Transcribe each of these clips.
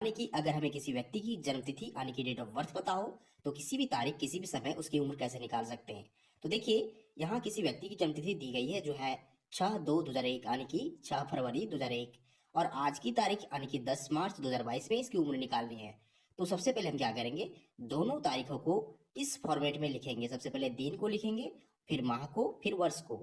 यानी कि अगर हमें किसी व्यक्ति की जन्मतिथि यानी कि डेट ऑफ बर्थ पता हो तो किसी भी तारीख किसी भी समय उसकी उम्र कैसे निकाल सकते हैं। तो देखिए, यहाँ किसी व्यक्ति की जन्मतिथि दी गई है जो है 6/2/2001 यानी कि 6 फरवरी 2001, और आज की तारीख यानी कि 10 मार्च 2022 में इसकी उम्र निकालनी है। तो सबसे पहले हम क्या करेंगे, दोनों तारीखों को इस फॉर्मेट में लिखेंगे। सबसे पहले दिन को लिखेंगे, फिर माह को, फिर वर्ष को,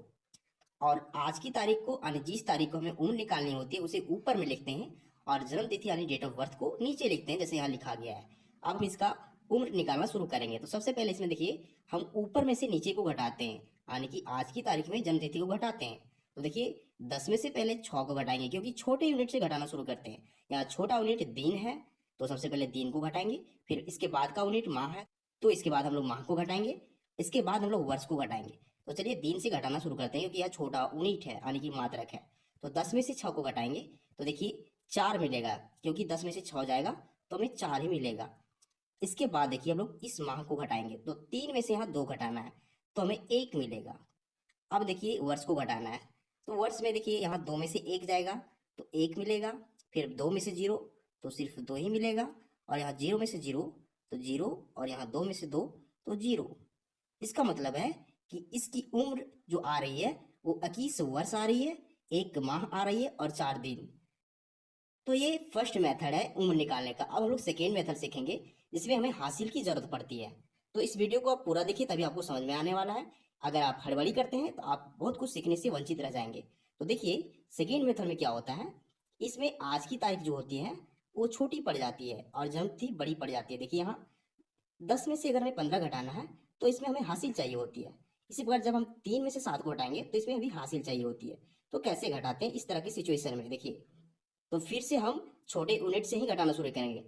और आज की तारीख को यानी जिस तारीख को हमें उम्र निकालनी होती है उसे ऊपर में लिखते हैं, और जन्म तिथि यानी डेट ऑफ बर्थ को नीचे लिखते हैं जैसे यहाँ लिखा गया है। अब हम इसका उम्र निकालना शुरू करेंगे। तो सबसे पहले इसमें देखिए, हम ऊपर में से नीचे को घटाते हैं, यानी कि आज की तारीख में जन्म तिथि को घटाते हैं। तो देखिए, 10 में से पहले 6 को घटाएंगे क्योंकि छोटे यूनिट से घटाना शुरू करते हैं। यहाँ छोटा यूनिट दिन है, तो सबसे पहले दिन को घटाएंगे, फिर इसके बाद का यूनिट माह है, तो इसके बाद हम लोग माह को घटाएंगे, इसके बाद हम लोग वर्ष को घटाएंगे। तो चलिए दिन से घटाना शुरू करते हैं क्योंकि यह छोटा यूनिट है यानी कि मात्रक है। तो 10 में से 6 को घटाएंगे तो देखिए 4 मिलेगा, क्योंकि 10 में से 6 जाएगा तो हमें 4 ही मिलेगा। इसके बाद देखिए हम लोग इस माह को घटाएंगे, तो 3 में से यहाँ 2 घटाना है तो हमें 1 मिलेगा। अब देखिए वर्ष को घटाना है, तो वर्ष में देखिए यहाँ 2 में से 1 जाएगा तो 1 मिलेगा, फिर 2 में से 0 तो सिर्फ 2 ही मिलेगा, और यहाँ 0 में से 0 तो 0, और यहाँ 2 में से 2 तो 0। इसका मतलब है कि इसकी उम्र जो आ रही है वो 21 वर्ष आ रही है, 1 माह आ रही है और 4 दिन। तो ये फर्स्ट मेथड है उम्र निकालने का। अब हम लोग सेकेंड मेथड सीखेंगे जिसमें हमें हासिल की जरूरत पड़ती है। तो इस वीडियो को आप पूरा देखिए, तभी आपको समझ में आने वाला है। अगर आप हड़बड़ी करते हैं तो आप बहुत कुछ सीखने से वंचित रह जाएंगे। तो देखिए, सेकेंड मेथड में क्या होता है, इसमें आज की तारीख जो होती है वो छोटी पड़ जाती है और जन्म तिथि बड़ी पड़ जाती है। देखिए यहाँ 10 में से अगर हमें 15 घटाना है तो इसमें हमें हासिल चाहिए होती है। इसी प्रकार जब हम 3 में से 7 को घटाएंगे तो इसमें भी हासिल चाहिए होती है। तो कैसे घटाते हैं इस तरह की सिचुएशन में, देखिए। तो फिर से हम छोटे यूनिट से ही घटाना शुरू करेंगे।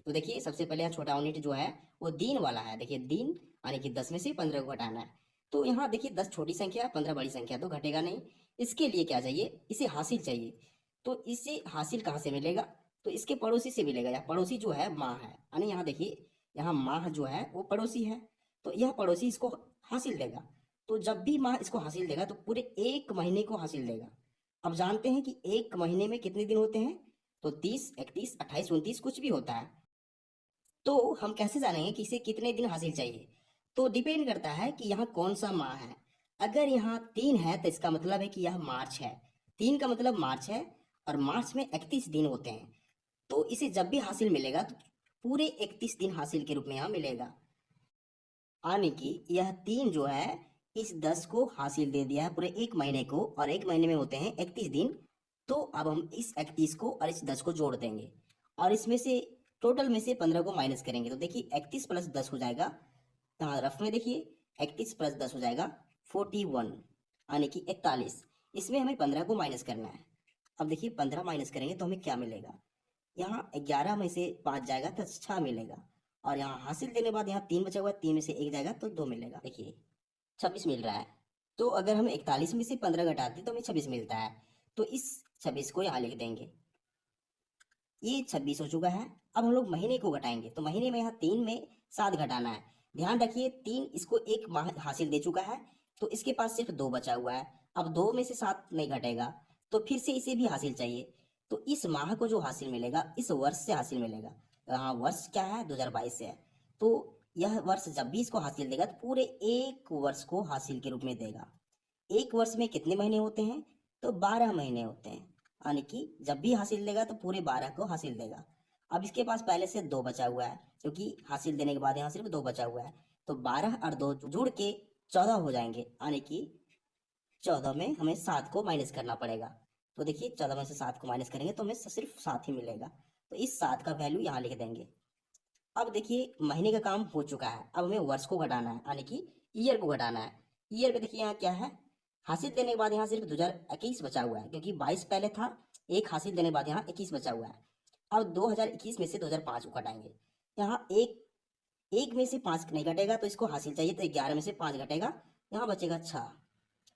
तो देखिए सबसे पहले यहाँ छोटा यूनिट जो है वो दिन वाला है। देखिए दिन यानी कि 10 में से 15 को घटाना है। तो यहाँ देखिए 10 छोटी संख्या, 15 बड़ी संख्या, तो घटेगा नहीं। इसके लिए क्या चाहिए, इसे हासिल चाहिए। तो इसे हासिल कहाँ से मिलेगा, तो इसके पड़ोसी से मिलेगा। या पड़ोसी जो है माह है, यानी यहाँ देखिए यहाँ माह जो है वो पड़ोसी है, तो यह पड़ोसी इसको हासिल देगा। तो जब भी माह इसको हासिल देगा तो पूरे 1 महीने को हासिल देगा। अब जानते हैं कि 1 महीने में कितने दिन होते हैं, तो 30, 31, 28, 29 कुछ भी होता है। तो हम कैसे जानेंगे कि इसे कितने दिन हासिल चाहिए, तो डिपेंड करता है कि यहाँ कौन सा माह है। अगर यहाँ 3 है तो इसका मतलब है कि यह मार्च है। 3 का मतलब मार्च है, और मार्च में 31 दिन होते हैं। तो इसे जब भी हासिल मिलेगा तो पूरे 31 दिन हासिल के रूप में यहाँ मिलेगा। यानी कि यह 3 जो है इस 10 को हासिल दे दिया है पूरे 1 महीने को, और 1 महीने में होते हैं 31 दिन। तो अब हम इस 31 को और इस 10 को जोड़ देंगे, और इसमें से टोटल में से 15 को माइनस करेंगे। तो देखिए 31 प्लस 10 हो जाएगा, यहाँ रफ में देखिए 31 प्लस 10 हो जाएगा 41, यानी कि 41। इसमें हमें 15 को माइनस करना है। अब देखिए 15 माइनस करेंगे तो हमें क्या मिलेगा, यहाँ 11 में से 5 जाएगा तो 6 मिलेगा, और यहाँ हासिल देने के बाद यहाँ 3 बचा हुआ है, 3 में से 1 जाएगा तो 2 मिलेगा। देखिए 26 मिल रहा है। तो अगर हम 41 में से 15 घटाते तो हमें 26 मिलता है। तो इस 26 को यहाँ लिख देंगे, ये 26 हो चुका है। अब हम लोग महीने को घटाएंगे, तो महीने में यहाँ 3 में 7 घटाना है। ध्यान रखिए 3 इसको 1 माह हासिल दे चुका है, तो इसके पास सिर्फ 2 बचा हुआ है। अब 2 में से 7 नहीं घटेगा, तो फिर से इसे भी हासिल चाहिए। तो इस माह को जो हासिल मिलेगा इस वर्ष से हासिल मिलेगा। यहाँ वर्ष क्या है, 2022 से है। तो यह वर्ष जब भी इसको हासिल देगा तो पूरे 1 वर्ष को हासिल के रूप में देगा। 1 वर्ष में कितने महीने होते हैं, तो 12 महीने होते हैं, यानी कि जब भी हासिल देगा तो पूरे 12 को हासिल देगा। अब इसके पास पहले से 2 बचा हुआ है, क्योंकि हासिल देने के बाद यहाँ सिर्फ 2 बचा हुआ है। तो 12 और 2 जुड़ के 14 हो जाएंगे, यानी कि 14 में हमें 7 को माइनस करना पड़ेगा। तो देखिए 14 में से 7 को माइनस करेंगे तो हमें सिर्फ 7 ही मिलेगा। तो इस 7 का वैल्यू यहाँ लिख देंगे। अब देखिए महीने का काम हो चुका है, अब हमें वर्ष को घटाना है, यानी कि ईयर को घटाना है। ईयर में देखिए यहाँ क्या है, हासिल देने के बाद यहाँ सिर्फ 2021 बचा हुआ है, क्योंकि 22 पहले था, एक हासिल देने के बाद यहाँ 21 बचा हुआ है। अब 2021 में से 2005 को घटाएंगे। यहाँ एक में से 5 नहीं घटेगा, तो इसको हासिल चाहिए, तो 11 में से 5 घटेगा, यहाँ बचेगा 6।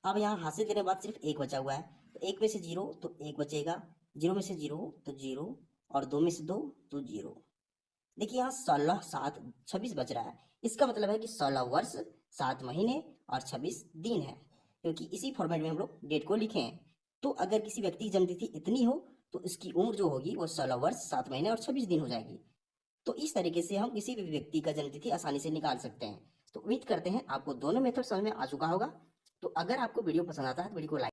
अब यहाँ हासिल देने के बाद सिर्फ 1 बचा हुआ है, तो 1 में से 0 तो 1 बचेगा, 0 में से 0 तो 0, और 2 में से 2 तो 0। देखिए यहाँ 16, 7, 26 बच रहा है। इसका मतलब है कि 16 वर्ष, 7 महीने और 26 दिन है, क्योंकि इसी फॉर्मेट में हम लोग डेट को लिखे हैं। तो अगर किसी व्यक्ति की जन्मतिथि इतनी हो तो इसकी उम्र जो होगी वो 16 वर्ष 7 महीने और 26 दिन हो जाएगी। तो इस तरीके से हम किसी भी व्यक्ति का जन्म तिथि आसानी से निकाल सकते हैं। तो उम्मीद करते हैं आपको दोनों मेथड समझ में आ चुका होगा। तो अगर आपको वीडियो पसंद आता है तो वीडियो को लाइक